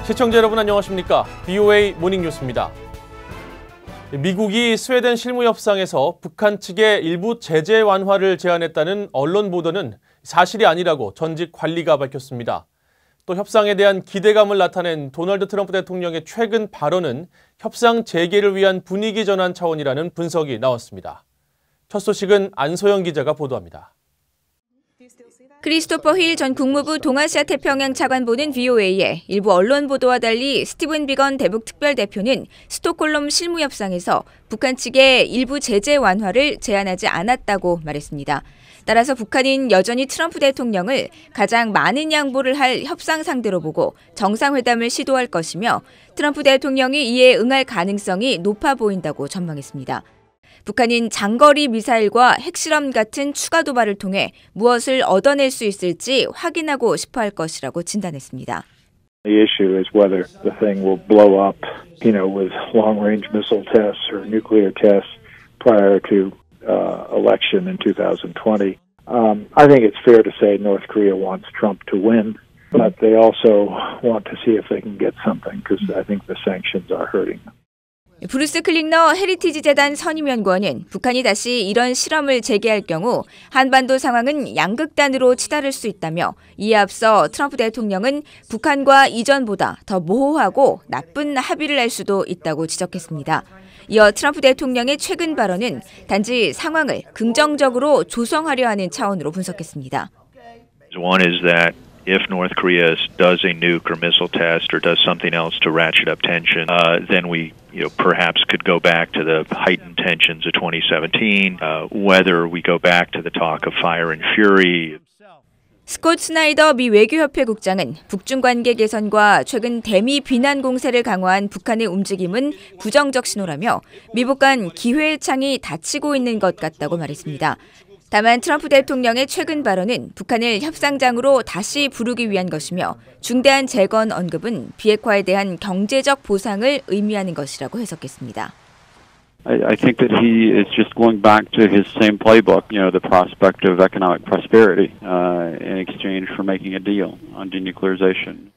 시청자 여러분 안녕하십니까? BOA 모닝뉴스입니다. 미국이 스웨덴 실무 협상에서 북한 측에 일부 제재 완화를 제안했다는 언론 보도는 사실이 아니라고 전직 관리가 밝혔습니다. 또 협상에 대한 기대감을 나타낸 도널드 트럼프 대통령의 최근 발언은 협상 재개를 위한 분위기 전환 차원이라는 분석이 나왔습니다. 첫 소식은 안소영 기자가 보도합니다. 크리스토퍼 힐 전 국무부 동아시아 태평양 차관보는 BOA에 일부 언론 보도와 달리 스티븐 비건 대북 특별대표는 스톡홀름 실무협상에서 북한 측에 일부 제재 완화를 제안하지 않았다고 말했습니다. 따라서 북한은 여전히 트럼프 대통령을 가장 많은 양보를 할 협상 상대로 보고 정상회담을 시도할 것이며 트럼프 대통령이 이에 응할 가능성이 높아 보인다고 전망했습니다. 북한은 장거리 미사일과 핵실험 같은 추가 도발을 통해 무엇을 얻어낼 수 있을지 확인하고 싶어 할 것이라고 진단했습니다. The issue is whether the thing will blow up, with long-range missile tests or nuclear tests prior to election in 2020. I think it's fair to say North Korea wants Trump to win, but they also want to see if they can get something because I think the sanctions are hurting them. 브루스 클링너 헤리티지 재단 선임연구원은 북한이 다시 이런 실험을 재개할 경우 한반도 상황은 양극단으로 치달을 수 있다며 이에 앞서 트럼프 대통령은 북한과 이전보다 더 모호하고 나쁜 합의를 할 수도 있다고 지적했습니다. 이어 트럼프 대통령의 최근 발언은 단지 상황을 긍정적으로 조성하려 하는 차원으로 분석했습니다. One is that if North Korea does a nuke or missile test or does something else to ratchet up tension, then we perhaps could go back to the heightened tensions of 2017, whether we go back to the talk of fire and fury. 스콧 스나이더 미 외교협회 국장은 북중 관계 개선과 최근 대미 비난 공세를 강화한 북한의 움직임은 부정적 신호라며 미북 간 기회의 창이 닫히고 있는 것 같다고 말했습니다. 다만 트럼프 대통령의 최근 발언은 북한을 협상장으로 다시 부르기 위한 것이며 중대한 재건 언급은 비핵화에 대한 경제적 보상을 의미하는 것이라고 해석했습니다. I think that he is just going back to his same playbook, the prospect of economic prosperity in exchange for making a deal on denuclearization.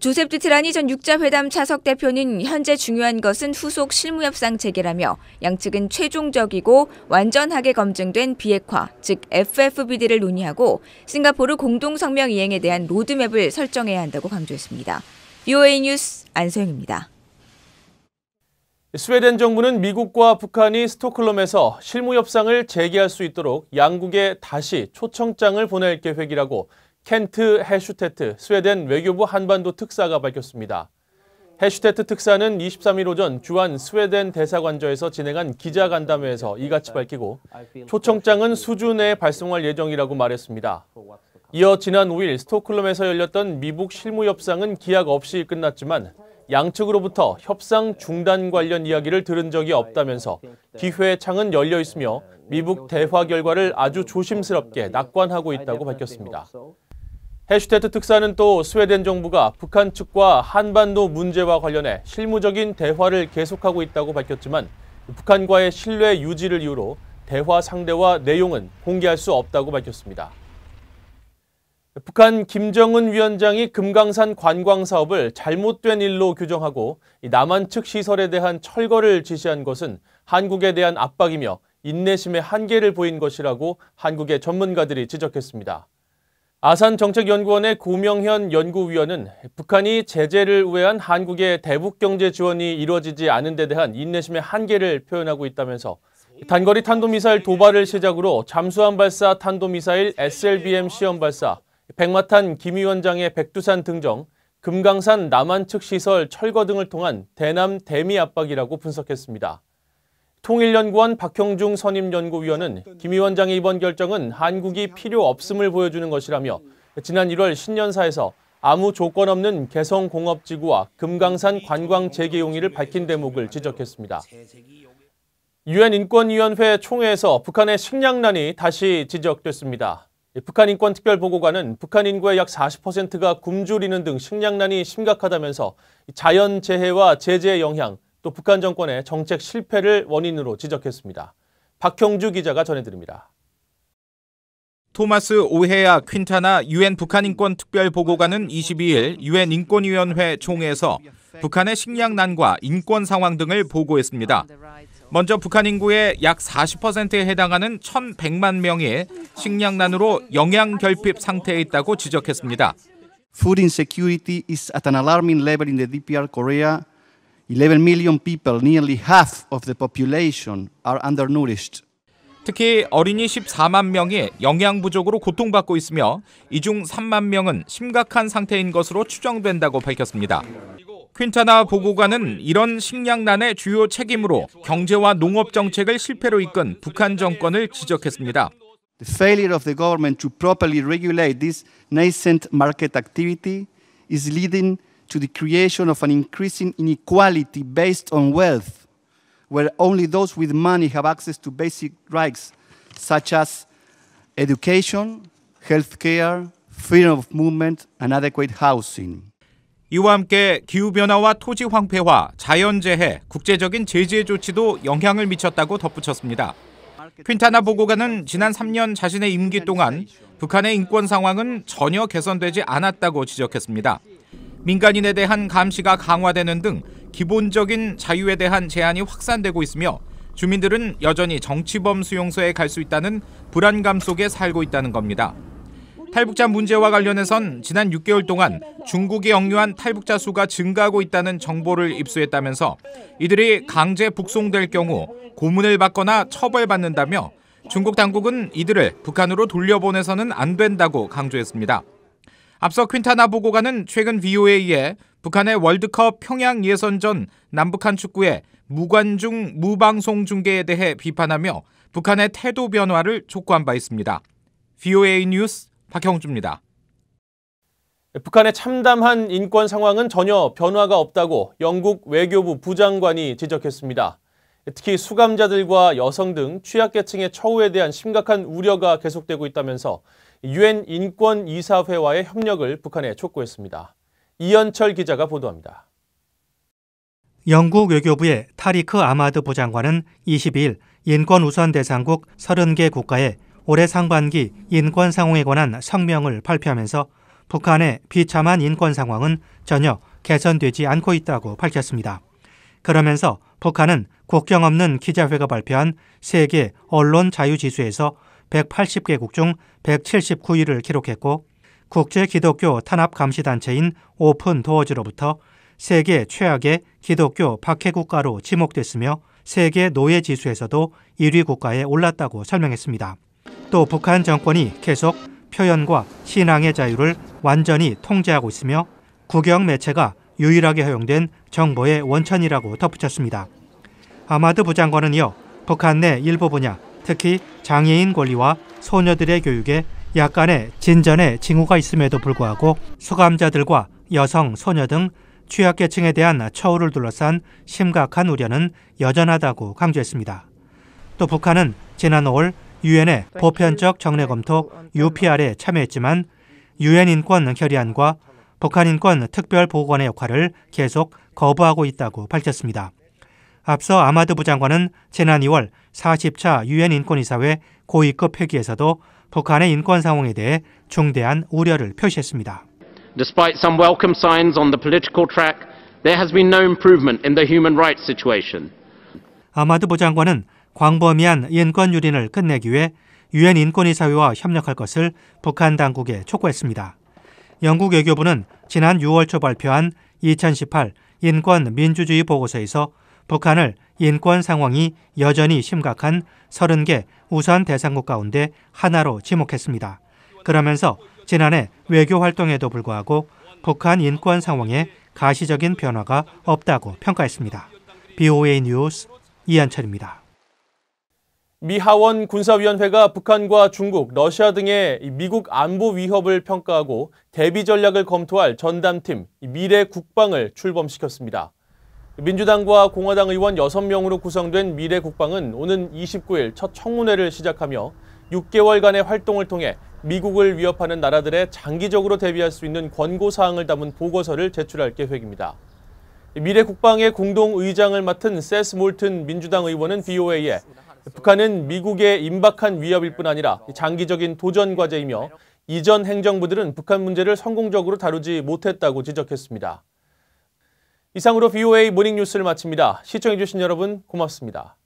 조셉 드트라니 전 육자회담 차석 대표는 현재 중요한 것은 후속 실무협상 재개라며 양측은 최종적이고 완전하게 검증된 비핵화, 즉 FFBD를 논의하고 싱가포르 공동성명 이행에 대한 로드맵을 설정해야 한다고 강조했습니다. BOA 뉴스 안소영입니다. 스웨덴 정부는 미국과 북한이 스톡홀름에서 실무협상을 재개할 수 있도록 양국에 다시 초청장을 보낼 계획이라고 켄트 해슈테트 스웨덴 외교부 한반도 특사가 밝혔습니다. 해슈테트 특사는 23일 오전 주한 스웨덴 대사관저에서 진행한 기자간담회에서 이같이 밝히고 초청장은 수주 내에 발송할 예정이라고 말했습니다. 이어 지난 5일 스톡홀름에서 열렸던 미북 실무협상은 기약 없이 끝났지만 양측으로부터 협상 중단 관련 이야기를 들은 적이 없다면서 기회의 창은 열려 있으며 미북 대화 결과를 아주 조심스럽게 낙관하고 있다고 밝혔습니다. 해슈테트 특사는 또 스웨덴 정부가 북한 측과 한반도 문제와 관련해 실무적인 대화를 계속하고 있다고 밝혔지만 북한과의 신뢰 유지를 이유로 대화 상대와 내용은 공개할 수 없다고 밝혔습니다. 북한 김정은 위원장이 금강산 관광 사업을 잘못된 일로 규정하고 남한 측 시설에 대한 철거를 지시한 것은 한국에 대한 압박이며 인내심의 한계를 보인 것이라고 한국의 전문가들이 지적했습니다. 아산정책연구원의 고명현 연구위원은 북한이 제재를 우회한 한국의 대북 경제 지원이 이루어지지 않은 데 대한 인내심의 한계를 표현하고 있다면서 단거리 탄도미사일 도발을 시작으로 잠수함 발사 탄도미사일 SLBM 시험 발사, 백마탄 김 위원장의 백두산 등정, 금강산 남한 측 시설 철거 등을 통한 대남 대미 압박이라고 분석했습니다. 통일연구원 박형중 선임연구위원은 김 위원장의 이번 결정은 한국이 필요 없음을 보여주는 것이라며 지난 1월 신년사에서 아무 조건 없는 개성공업지구와 금강산 관광 재개 용의를 밝힌 대목을 지적했습니다. 유엔 인권위원회 총회에서 북한의 식량난이 다시 지적됐습니다. 북한 인권특별보고관은 북한 인구의 약 40%가 굶주리는 등 식량난이 심각하다면서 자연재해와 제재의 영향, 또 북한 정권의 정책 실패를 원인으로 지적했습니다. 박형주 기자가 전해드립니다. 토마스 오헤야 퀸타나 유엔 북한 인권 특별 보고관은 22일 유엔 인권위원회 총회에서 북한의 식량난과 인권 상황 등을 보고했습니다. 먼저 북한 인구의 약 40%에 해당하는 1,100만 명이 식량난으로 영양 결핍 상태에 있다고 지적했습니다. Food insecurity is at an alarming level in the DPR Korea. 11 million people, nearly half of the population, are undernourished. 특히 어린이 14만 명이 영양 부족으로 고통받고 있으며 이 중 3만 명은 심각한 상태인 것으로 추정된다고 밝혔습니다. 퀸타나 보고관은 이런 식량난의 주요 책임으로 경제와 농업 정책을 실패로 이끈 북한 정권을 지적했습니다. The failure of the government to properly regulate this nascent market activity is leading to the creation of an increasing inequality based on wealth, where only those with money have access to basic rights such as education, healthcare, freedom of movement, and adequate housing. 이와 함께 기후변화와 토지 황폐화, 자연재해, 국제적인 제재 조치도 영향을 미쳤다고 덧붙였습니다. 퀸타나 보고관은 지난 3년 자신의 임기 동안 북한의 인권 상황은 전혀 개선되지 않았다고 지적했습니다. 민간인에 대한 감시가 강화되는 등 기본적인 자유에 대한 제한이 확산되고 있으며 주민들은 여전히 정치범 수용소에 갈 수 있다는 불안감 속에 살고 있다는 겁니다. 탈북자 문제와 관련해선 지난 6개월 동안 중국이 역류한 탈북자 수가 증가하고 있다는 정보를 입수했다면서 이들이 강제 북송될 경우 고문을 받거나 처벌받는다며 중국 당국은 이들을 북한으로 돌려보내서는 안 된다고 강조했습니다. 앞서 퀸타나 보고관은 최근 VOA에 북한의 월드컵 평양 예선전 남북한 축구의 무관중 무방송 중계에 대해 비판하며 북한의 태도 변화를 촉구한 바 있습니다. VOA 뉴스 박형주입니다. 북한의 참담한 인권 상황은 전혀 변화가 없다고 영국 외교부 부장관이 지적했습니다. 특히 수감자들과 여성 등 취약계층의 처우에 대한 심각한 우려가 계속되고 있다면서 유엔 인권이사회와의 협력을 북한에 촉구했습니다. 이현철 기자가 보도합니다. 영국 외교부의 타리크 아마드 부장관은 22일 인권 우선 대상국 30개 국가에 올해 상반기 인권 상황에 관한 성명을 발표하면서 북한의 비참한 인권 상황은 전혀 개선되지 않고 있다고 밝혔습니다. 그러면서 북한은 국경 없는 기자회가 발표한 세계 언론 자유 지수에서 180개국 중 179위를 기록했고 국제 기독교 탄압 감시 단체인 오픈 도어즈로부터 세계 최악의 기독교 박해 국가로 지목됐으며 세계 노예 지수에서도 1위 국가에 올랐다고 설명했습니다. 또 북한 정권이 계속 표현과 신앙의 자유를 완전히 통제하고 있으며 국영 매체가 유일하게 허용된 정보의 원천이라고 덧붙였습니다. 아마드 부장관은 이어 북한 내 일부 분야, 특히 장애인 권리와 소녀들의 교육에 약간의 진전의 징후가 있음에도 불구하고 수감자들과 여성, 소녀 등 취약계층에 대한 처우를 둘러싼 심각한 우려는 여전하다고 강조했습니다. 또 북한은 지난 5월 유엔의 보편적 정례 검토 UPR에 참여했지만 유엔 인권 결의안과 북한 인권 특별 보고관의 역할을 계속 거부하고 있다고 밝혔습니다. 앞서 아마드 부장관은 지난 2월 40차 유엔 인권이사회 고위급 회기에서도 북한의 인권 상황에 대해 중대한 우려를 표시했습니다. Despite some welcome signs on the political track, there has been no improvement in the human rights situation. 아마드 부장관은 광범위한 인권 유린을 끝내기 위해 유엔 인권이사회와 협력할 것을 북한 당국에 촉구했습니다. 영국 외교부는 지난 6월 초 발표한 2018 인권 민주주의 보고서에서 북한을 인권 상황이 여전히 심각한 30개 우선 대상국 가운데 하나로 지목했습니다. 그러면서 지난해 외교 활동에도 불구하고 북한 인권 상황에 가시적인 변화가 없다고 평가했습니다. VOA 뉴스 이한철입니다. 미 하원 군사위원회가 북한과 중국, 러시아 등의 미국 안보 위협을 평가하고 대비 전략을 검토할 전담팀 미래 국방을 출범시켰습니다. 민주당과 공화당 의원 6명으로 구성된 미래 국방은 오는 29일 첫 청문회를 시작하며 6개월간의 활동을 통해 미국을 위협하는 나라들의 장기적으로 대비할 수 있는 권고사항을 담은 보고서를 제출할 계획입니다. 미래 국방의 공동의장을 맡은 세스 몰튼 민주당 의원은 VOA에 북한은 미국의 임박한 위협일 뿐 아니라 장기적인 도전 과제이며 이전 행정부들은 북한 문제를 성공적으로 다루지 못했다고 지적했습니다. 이상으로 VOA 모닝뉴스를 마칩니다. 시청해주신 여러분 고맙습니다.